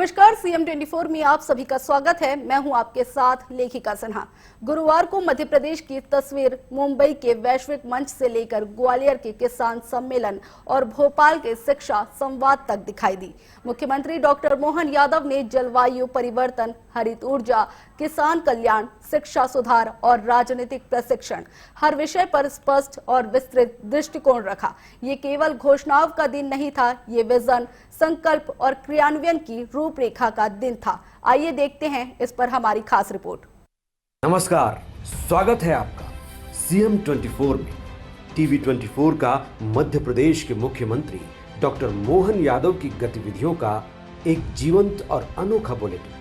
नमस्कार, सीएम 24 में आप सभी का स्वागत है। मैं हूं आपके साथ लेखिका सिन्हा। गुरुवार को मध्य प्रदेश की तस्वीर मुंबई के वैश्विक मंच से लेकर ग्वालियर के किसान सम्मेलन और भोपाल के शिक्षा संवाद तक दिखाई दी। मुख्यमंत्री डॉक्टर मोहन यादव ने जलवायु परिवर्तन, हरित ऊर्जा, किसान कल्याण, शिक्षा सुधार और राजनीतिक प्रशिक्षण हर विषय पर स्पष्ट और विस्तृत दृष्टिकोण रखा। ये केवल घोषणाओं का दिन नहीं था, ये विजन, संकल्प और क्रियान्वयन की रूपरेखा का दिन था। आइए देखते हैं इस पर हमारी खास रिपोर्ट। नमस्कार, स्वागत है आपका सीएम 24 में। टीवी 24 का मध्य प्रदेश के मुख्यमंत्री डॉक्टर मोहन यादव की गतिविधियों का एक जीवंत और अनोखा बुलेटिन।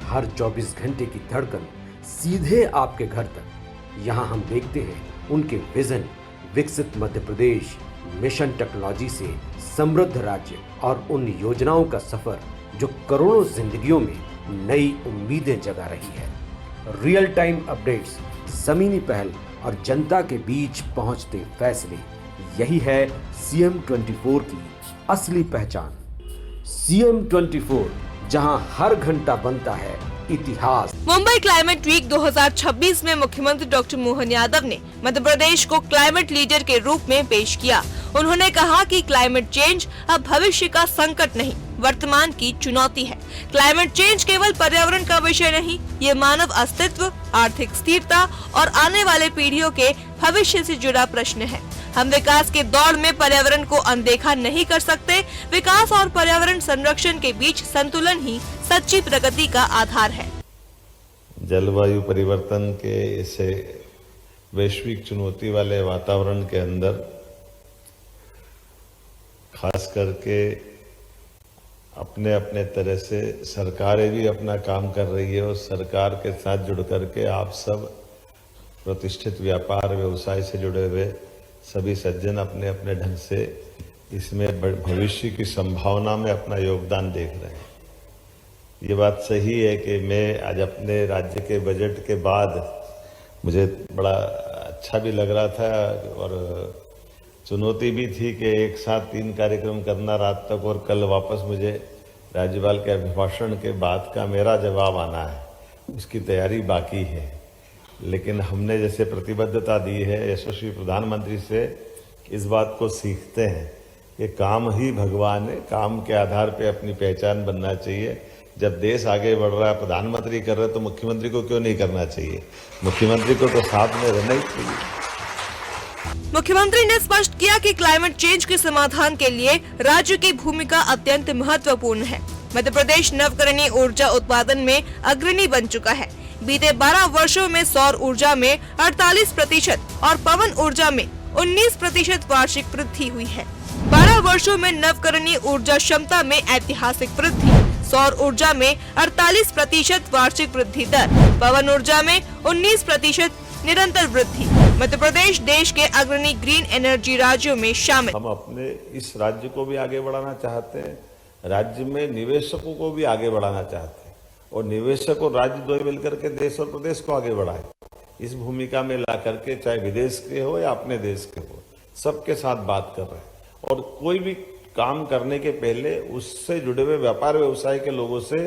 हर 24 घंटे की धड़कन सीधे आपके घर तक। यहाँ हम देखते हैं उनके विजन, विकसित मध्य प्रदेश, मिशन टेक्नोलॉजी से समृद्ध राज्य और उन योजनाओं का सफर जो करोड़ों जिंदगियों में नई उम्मीदें जगा रही है। रियल टाइम अपडेट्स, जमीनी पहल और जनता के बीच पहुंचते फैसले, यही है सीएम 24 की असली पहचान। सीएम 24, जहां हर घंटा बनता है इतिहास। मुंबई क्लाइमेट वीक 2026 में मुख्यमंत्री डॉक्टर मोहन यादव ने मध्य प्रदेश को क्लाइमेट लीडर के रूप में पेश किया। उन्होंने कहा कि क्लाइमेट चेंज अब भविष्य का संकट नहीं, वर्तमान की चुनौती है। क्लाइमेट चेंज केवल पर्यावरण का विषय नहीं, ये मानव अस्तित्व, आर्थिक स्थिरता और आने वाले पीढ़ियों के भविष्य से जुड़ा प्रश्न है। हम विकास के दौड़ में पर्यावरण को अनदेखा नहीं कर सकते। विकास और पर्यावरण संरक्षण के बीच संतुलन ही सच्ची प्रगति का आधार है। जलवायु परिवर्तन के इसे वैश्विक चुनौती वाले वातावरण के अंदर खास करके अपने अपने तरह से सरकारें भी अपना काम कर रही है और सरकार के साथ जुड़ करके आप सब प्रतिष्ठित व्यापार व्यवसाय से जुड़े हुए सभी सज्जन अपने अपने ढंग से इसमें भविष्य की संभावना में अपना योगदान देख रहे हैं। ये बात सही है कि मैं आज अपने राज्य के बजट के बाद मुझे बड़ा अच्छा भी लग रहा था और चुनौती भी थी कि एक साथ 3 कार्यक्रम करना रात तक, और कल वापस मुझे राज्यपाल के अभिभाषण के बाद का मेरा जवाब आना है, उसकी तैयारी बाकी है। लेकिन हमने जैसे प्रतिबद्धता दी है यशस्वी प्रधानमंत्री से, इस बात को सीखते हैं कि काम ही भगवान है, काम के आधार पे अपनी पहचान बनना चाहिए। जब देश आगे बढ़ रहा है, प्रधानमंत्री कर रहे तो मुख्यमंत्री को क्यों नहीं करना चाहिए? मुख्यमंत्री को तो साथ में रहना ही चाहिए। मुख्यमंत्री ने स्पष्ट किया कि क्लाइमेट चेंज के समाधान के लिए राज्य की भूमिका अत्यंत महत्वपूर्ण है। मध्य प्रदेश नवकरणीय ऊर्जा उत्पादन में अग्रणी बन चुका है। बीते 12 वर्षों में सौर ऊर्जा में 48% और पवन ऊर्जा में 19% वार्षिक वृद्धि हुई है। 12 वर्षों में नवकरणीय ऊर्जा क्षमता में ऐतिहासिक वृद्धि, सौर ऊर्जा में 48% वार्षिक वृद्धि दर, पवन ऊर्जा में 19% निरंतर वृद्धि। मध्य प्रदेश देश के अग्रणी ग्रीन एनर्जी राज्यों में शामिल। हम अपने इस राज्य को भी आगे बढ़ाना चाहते हैं, राज्य में निवेशकों को भी आगे बढ़ाना चाहते हैं और निवेशक और राज्य दोनों मिलकर के देश और प्रदेश को आगे बढ़ाए। इस भूमिका में ला करके चाहे विदेश के हो या अपने देश के हो, सबके साथ बात कर रहे हैं और कोई भी काम करने के पहले उससे जुड़े हुए व्यापार व्यवसाय के लोगों से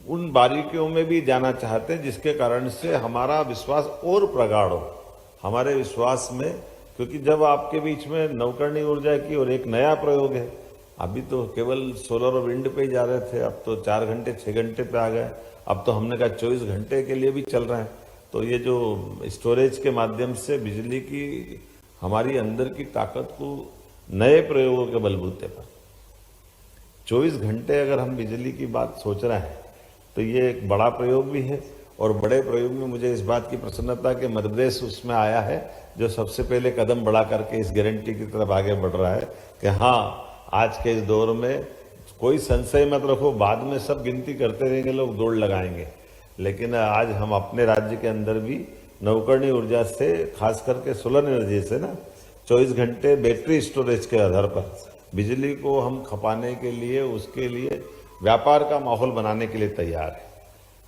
उन बारीकियों में भी जाना चाहते हैं, जिसके कारण से हमारा विश्वास और प्रगाढ़ हो हमारे विश्वास में। क्योंकि जब आपके बीच में नवकरणीय ऊर्जा की और एक नया प्रयोग है, अभी तो केवल सोलर और विंड पे ही जा रहे थे, अब तो 4 घंटे 6 घंटे पे आ गए, अब तो हमने कहा 24 घंटे के लिए भी चल रहा है। तो ये जो स्टोरेज के माध्यम से बिजली की हमारी अंदर की ताकत को नए प्रयोगों के बलबूते पर 24 घंटे अगर हम बिजली की बात सोच रहे हैं तो ये एक बड़ा प्रयोग भी है। और बड़े प्रयोग में मुझे इस बात की प्रसन्नता कि मध्य प्रदेश उसमें आया है जो सबसे पहले कदम बढ़ा करके इस गारंटी की तरफ आगे बढ़ रहा है कि हाँ, आज के इस दौर में कोई संशय मत रखो, बाद में सब गिनती करते रहेंगे, लोग दौड़ लगाएंगे, लेकिन आज हम अपने राज्य के अंदर भी नवकरणीय ऊर्जा से, खास करके सोलर एनर्जी से ना 24 घंटे बैटरी स्टोरेज के आधार पर बिजली को हम खपाने के लिए, उसके लिए व्यापार का माहौल बनाने के लिए तैयार है।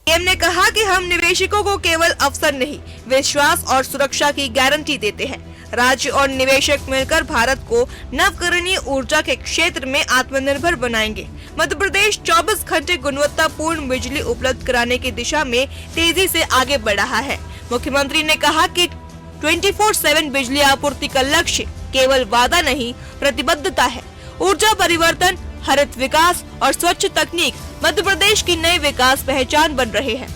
सीएम ने कहा कि हम निवेशकों को केवल अवसर नहीं, विश्वास और सुरक्षा की गारंटी देते हैं। राज्य और निवेशक मिलकर भारत को नवकरणीय ऊर्जा के क्षेत्र में आत्मनिर्भर बनाएंगे। मध्य प्रदेश 24 घंटे गुणवत्तापूर्ण बिजली उपलब्ध कराने की दिशा में तेजी से आगे बढ़ रहा है। मुख्यमंत्री ने कहा कि 24/7 बिजली आपूर्ति का लक्ष्य केवल वादा नहीं, प्रतिबद्धता है। ऊर्जा परिवर्तन, हरित विकास और स्वच्छ तकनीक मध्य प्रदेश की नई विकास पहचान बन रहे हैं।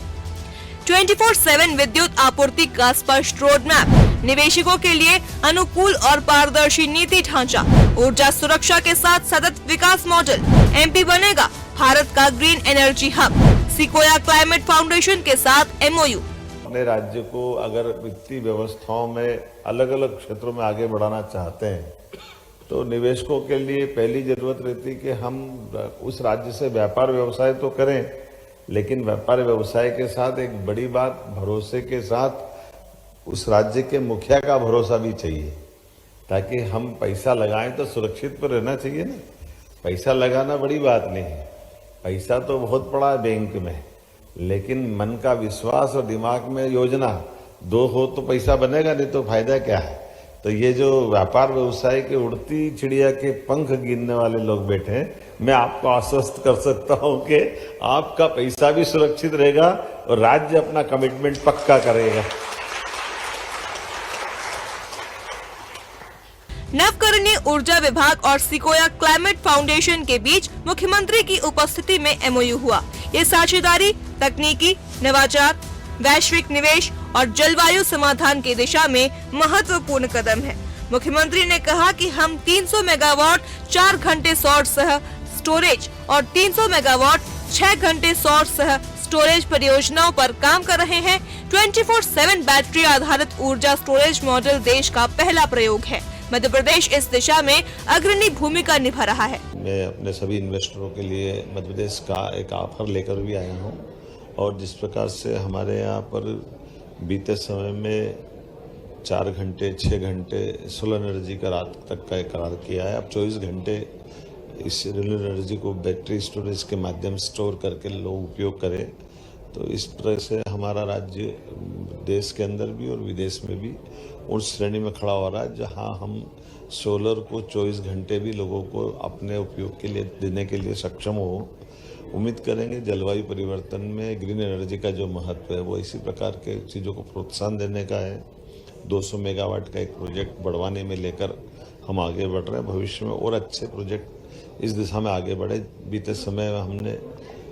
24/7 विद्युत आपूर्ति का स्पष्ट रोड मैप, निवेशकों के लिए अनुकूल और पारदर्शी नीति ढांचा, ऊर्जा सुरक्षा के साथ सतत विकास मॉडल। एमपी बनेगा भारत का green energy hub. Sequoia climate foundation के साथ MOU। अपने राज्य को अगर वित्तीय व्यवस्थाओं में अलग अलग क्षेत्रों में आगे बढ़ाना चाहते हैं तो निवेशकों के लिए पहली जरूरत रहती कि हम उस राज्य से व्यापार व्यवसाय तो करें, लेकिन व्यापार व्यवसाय के साथ एक बड़ी बात, भरोसे के साथ उस राज्य के मुखिया का भरोसा भी चाहिए, ताकि हम पैसा लगाएं तो सुरक्षित पर रहना चाहिए ना। पैसा लगाना बड़ी बात नहीं है, पैसा तो बहुत पड़ा है बैंक में, लेकिन मन का विश्वास और दिमाग में योजना दो हो तो पैसा बनेगा, नहीं तो फायदा क्या है। तो ये जो व्यापार व्यवसाय के उड़ती चिड़िया के पंख गिनने वाले लोग बैठे हैं, मैं आपको आश्वस्त कर सकता हूं कि आपका पैसा भी सुरक्षित रहेगा और राज्य अपना कमिटमेंट पक्का करेगा। नवकरणीय ऊर्जा विभाग और सिकोया क्लाइमेट फाउंडेशन के बीच मुख्यमंत्री की उपस्थिति में MOU हुआ। ये साझेदारी तकनीकी नवाचार, वैश्विक निवेश और जलवायु समाधान की दिशा में महत्वपूर्ण कदम है। मुख्यमंत्री ने कहा कि हम 300 मेगावाट 4 घंटे सौर सह स्टोरेज और 300 मेगावाट 6 घंटे सौर सह स्टोरेज परियोजनाओं पर काम कर रहे हैं। 24/7 बैटरी आधारित ऊर्जा स्टोरेज मॉडल देश का पहला प्रयोग है। मध्य प्रदेश इस दिशा में अग्रणी भूमिका निभा रहा है। मैं अपने सभी इन्वेस्टरों के लिए मध्य प्रदेश का एक ऑफर लेकर भी आया हूँ, और जिस प्रकार से हमारे यहाँ पर बीते समय में 4 घंटे 6 घंटे सोलर एनर्जी का रात तक का करार किया है। अब 24 घंटे इस सोलर एनर्जी को बैटरी स्टोरेज के माध्यम से स्टोर करके लोग उपयोग करें, तो इस तरह से हमारा राज्य देश के अंदर भी और विदेश में भी उस श्रेणी में खड़ा हो रहा है जहां हम सोलर को 24 घंटे भी लोगों को अपने उपयोग के लिए देने के लिए सक्षम हो। उम्मीद करेंगे जलवायु परिवर्तन में ग्रीन एनर्जी का जो महत्व है वो इसी प्रकार के चीज़ों को प्रोत्साहन देने का है। 200 मेगावाट का एक प्रोजेक्ट बढ़वाने में लेकर हम आगे बढ़ रहे हैं। भविष्य में और अच्छे प्रोजेक्ट इस दिशा में आगे बढ़े। बीते समय में हमने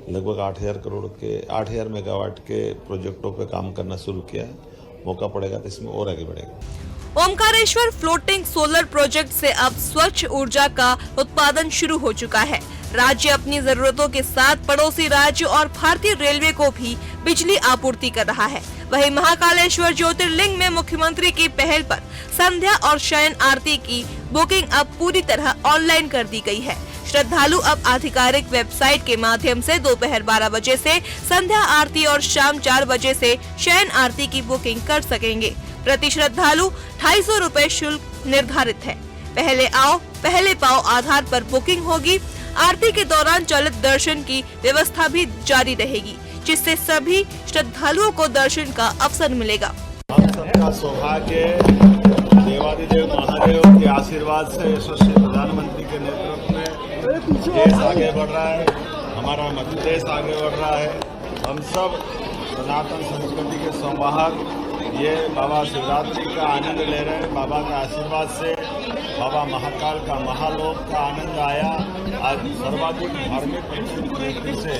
लगभग 8,000 मेगावाट के प्रोजेक्टों पर काम करना शुरू किया है। मौका पड़ेगा तो इसमें और आगे बढ़ेगा। ओमकारेश्वर फ्लोटिंग सोलर प्रोजेक्ट से अब स्वच्छ ऊर्जा का उत्पादन शुरू हो चुका है। राज्य अपनी जरूरतों के साथ पड़ोसी राज्य और भारतीय रेलवे को भी बिजली आपूर्ति कर रहा है। वहीं महाकालेश्वर ज्योतिर्लिंग में मुख्यमंत्री की पहल पर संध्या और शयन आरती की बुकिंग अब पूरी तरह ऑनलाइन कर दी गई है। श्रद्धालु अब आधिकारिक वेबसाइट के माध्यम से दोपहर 12 बजे से संध्या आरती और शाम 4 बजे से शयन आरती की बुकिंग कर सकेंगे। प्रति श्रद्धालु 250 रुपए शुल्क निर्धारित है। पहले आओ पहले पाओ आधार पर बुकिंग होगी। आरती के दौरान चलित दर्शन की व्यवस्था भी जारी रहेगी, जिससे सभी श्रद्धालुओं को दर्शन का अवसर मिलेगा। हम सबका सौभाग्य देवादिदेव महादेव के आशीर्वाद से यशस्वी प्रधानमंत्री के नेतृत्व में देश आगे बढ़ रहा है, हमारा मध्य प्रदेश आगे बढ़ रहा है। हम सब सनातन संस्कृति के संवाहक ये बाबा शिवरात्रि का आनंद ले रहे हैं। बाबा के आशीर्वाद से बाबा महाकाल का महालोक का आनंद आया। आज सर्वाधिक धार्मिक दृष्टि से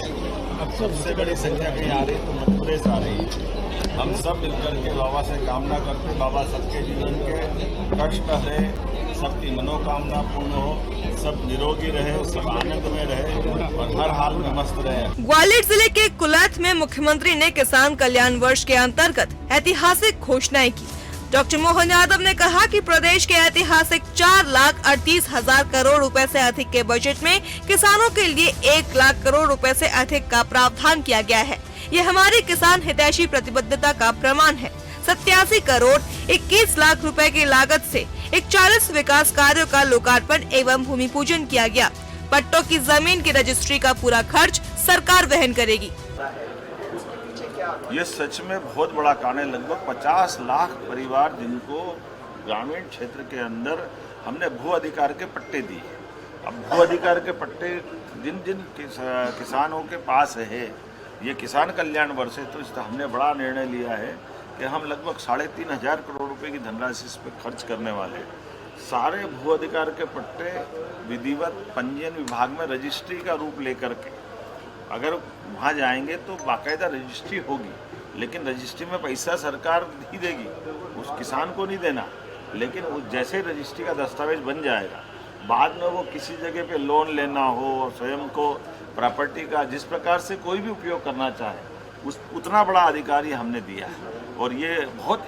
सबसे बड़ी संख्या कहीं आ रही तो मध्य प्रदेश आ रही है। हम सब मिलकर के बाबा से कामना करते, बाबा सबके जीवन के कष्ट हरे, सबकी मनोकामना पूर्ण हो, सब निरोगी रहे, सब आनंद में रहे और हर हाल में मस्त रहे। ग्वालियर जिले के कुलैथ में मुख्यमंत्री ने किसान कल्याण वर्ष के अंतर्गत ऐतिहासिक घोषणाएं की। डॉक्टर मोहन यादव ने कहा कि प्रदेश के ऐतिहासिक 4,38,000 करोड़ रुपए से अधिक के बजट में किसानों के लिए 1 लाख करोड़ रुपए से अधिक का प्रावधान किया गया है। ये हमारी किसान हितैषी प्रतिबद्धता का प्रमाण है। 87 करोड़ 21 लाख रुपए की लागत से 41 विकास कार्यों का लोकार्पण एवं भूमि पूजन किया गया। पट्टों की जमीन की रजिस्ट्री का पूरा खर्च सरकार वहन करेगी। ये सच में बहुत बड़ा कारण है। लगभग 50 लाख परिवार जिनको ग्रामीण क्षेत्र के अंदर हमने भू अधिकार के पट्टे दिए। अब भू अधिकार के पट्टे जिन जिन किसानों के पास है, ये किसान कल्याण वर्ष है, तो इस हमने बड़ा निर्णय लिया है कि हम लगभग 3,500 करोड़ रुपए की धनराशि इस पर खर्च करने वाले। सारे भू अधिकार के पट्टे विधिवत पंजीयन विभाग में रजिस्ट्री का रूप लेकर के, अगर वहाँ जाएंगे तो बाकायदा रजिस्ट्री होगी, लेकिन रजिस्ट्री में पैसा सरकार ही देगी, उस किसान को नहीं देना। लेकिन जैसे रजिस्ट्री का दस्तावेज बन जाएगा, बाद में वो किसी जगह पे लोन लेना हो और स्वयं को प्रॉपर्टी का जिस प्रकार से कोई भी उपयोग करना चाहे, उतना बड़ा अधिकार ये हमने दिया है। और ये बहुत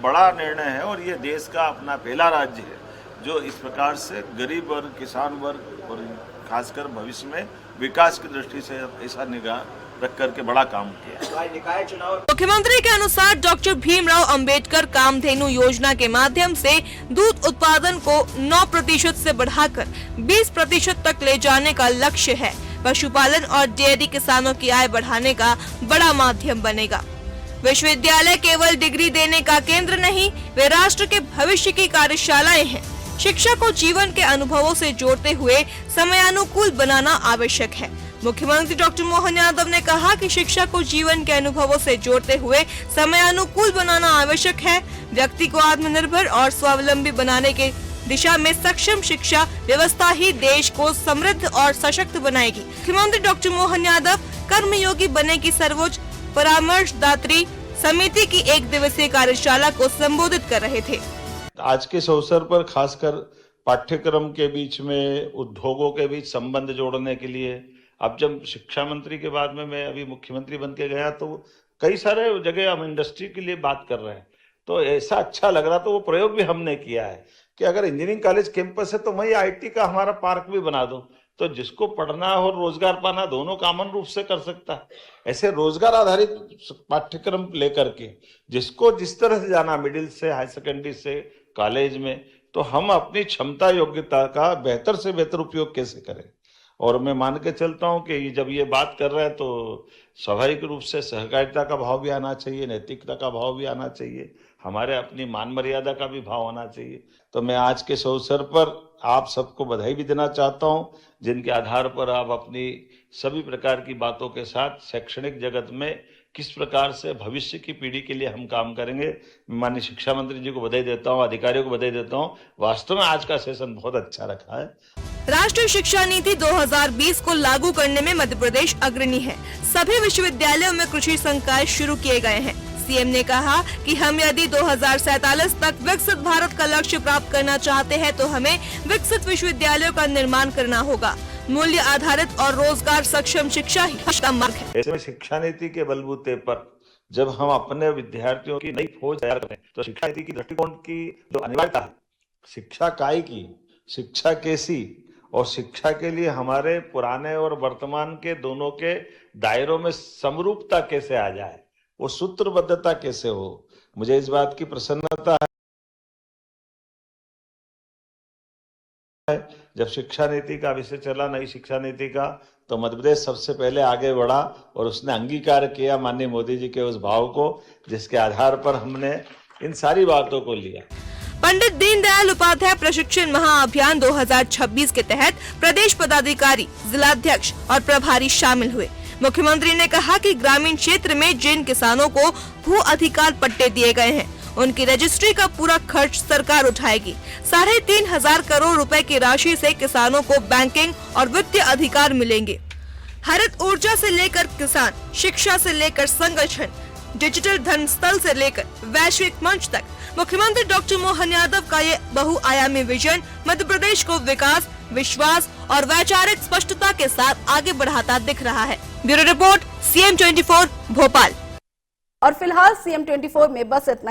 बड़ा निर्णय है और ये देश का अपना पहला राज्य है जो इस प्रकार से गरीब वर्ग, किसान वर्ग और खासकर भविष्य में विकास की दृष्टि से ऐसा निगाह रख करके बड़ा काम किया। मुख्यमंत्री के अनुसार डॉक्टर भीमराव अंबेडकर कामधेनु योजना के माध्यम से दूध उत्पादन को 9% से बढ़ाकर 20% तक ले जाने का लक्ष्य है। पशुपालन और डेयरी किसानों की आय बढ़ाने का बड़ा माध्यम बनेगा। विश्वविद्यालय केवल डिग्री देने का केंद्र नहीं, वे राष्ट्र के भविष्य की कार्यशालाएं हैं। शिक्षा को जीवन के अनुभवों से जोड़ते हुए समयानुकूल बनाना आवश्यक है। मुख्यमंत्री डॉक्टर मोहन यादव ने कहा कि शिक्षा को जीवन के अनुभवों से जोड़ते हुए समयानुकूल बनाना आवश्यक है। व्यक्ति को आत्मनिर्भर और स्वावलंबी बनाने के दिशा में सक्षम शिक्षा व्यवस्था ही देश को समृद्ध और सशक्त बनाएगी। मुख्यमंत्री डॉक्टर मोहन यादव कर्मयोगी बने की सर्वोच्च परामर्शदात्री समिति की 1 दिवसीय कार्यशाला को संबोधित कर रहे थे। आज के इस अवसर पर खासकर पाठ्यक्रम के बीच में उद्योगों के बीच संबंध जोड़ने के लिए, अब जब शिक्षा मंत्री के बाद में मैं अभी मुख्यमंत्री बन के गया तो कई सारे जगह हम इंडस्ट्री के लिए बात कर रहे हैं, तो ऐसा अच्छा लग रहा, तो वो प्रयोग भी हमने किया है कि अगर इंजीनियरिंग कॉलेज कैंपस है तो वही आईटी का हमारा पार्क भी बना दो, तो जिसको पढ़ना और रोजगार पाना दोनों कॉमन रूप से कर सकता है। ऐसे रोजगार आधारित पाठ्यक्रम लेकर के जिसको जिस तरह से जाना, मिडिल से हाई सेकेंडरी से कॉलेज में, तो हम अपनी क्षमता योग्यता का बेहतर से बेहतर उपयोग कैसे करें। और मैं मान के चलता हूं कि जब ये बात कर रहे हैं तो स्वाभाविक रूप से सहकारिता का भाव भी आना चाहिए, नैतिकता का भाव भी आना चाहिए, हमारे अपनी मान मर्यादा का भी भाव होना चाहिए। तो मैं आज के इस अवसर पर आप सबको बधाई भी देना चाहता हूं, जिनके आधार पर आप अपनी सभी प्रकार की बातों के साथ शैक्षणिक जगत में किस प्रकार से भविष्य की पीढ़ी के लिए हम काम करेंगे। माननीय शिक्षा मंत्री जी को बधाई देता हूं, अधिकारियों को बधाई देता हूं। वास्तव में आज का सेशन बहुत अच्छा रखा है। राष्ट्रीय शिक्षा नीति 2020 को लागू करने में मध्य प्रदेश अग्रणी है। सभी विश्वविद्यालयों में कृषि संकाय शुरू किए गए हैं। सीएम ने कहा कि हम यदि 2047 तक विकसित भारत का लक्ष्य प्राप्त करना चाहते हैं तो हमें विकसित विश्वविद्यालयों का निर्माण करना होगा। मूल्य आधारित और रोजगार सक्षम शिक्षा ही का मार्ग है। ऐसे में शिक्षा नीति के बलबूते पर जब हम अपने विद्यार्थियों की नई फौज तैयार करें तो शिक्षा नीति की दृष्टिकोण की जो अनिवार्यता है, शिक्षा काय की, शिक्षा कैसी, और शिक्षा के लिए हमारे पुराने और वर्तमान के दोनों के दायरों में समरूपता कैसे आ जाए, वो सूत्रबद्धता कैसे हो। मुझे इस बात की प्रसन्नता है जब शिक्षा नीति का विषय चला, नई शिक्षा नीति का, तो मध्य प्रदेश सबसे पहले आगे बढ़ा और उसने अंगीकार किया माननीय मोदी जी के उस भाव को, जिसके आधार पर हमने इन सारी बातों को लिया। पंडित दीनदयाल उपाध्याय प्रशिक्षण महाअभियान 2026 के तहत प्रदेश पदाधिकारी, जिलाध्यक्ष और प्रभारी शामिल हुए। मुख्यमंत्री ने कहा कि ग्रामीण क्षेत्र में जिन किसानों को भू अधिकार पट्टे दिए गए हैं उनकी रजिस्ट्री का पूरा खर्च सरकार उठाएगी। 3,500 करोड़ रुपए की राशि से किसानों को बैंकिंग और वित्तीय अधिकार मिलेंगे। हरित ऊर्जा से लेकर किसान, शिक्षा से लेकर संगठन, डिजिटल धन स्थल से लेकर वैश्विक मंच तक मुख्यमंत्री डॉक्टर मोहन यादव का ये बहुआयामी विजन मध्य प्रदेश को विकास, विश्वास और वैचारिक स्पष्टता के साथ आगे बढ़ाता दिख रहा है। Bureau report, CM24 Bhopal. और फिलहाल CM24 में बस इतना ही।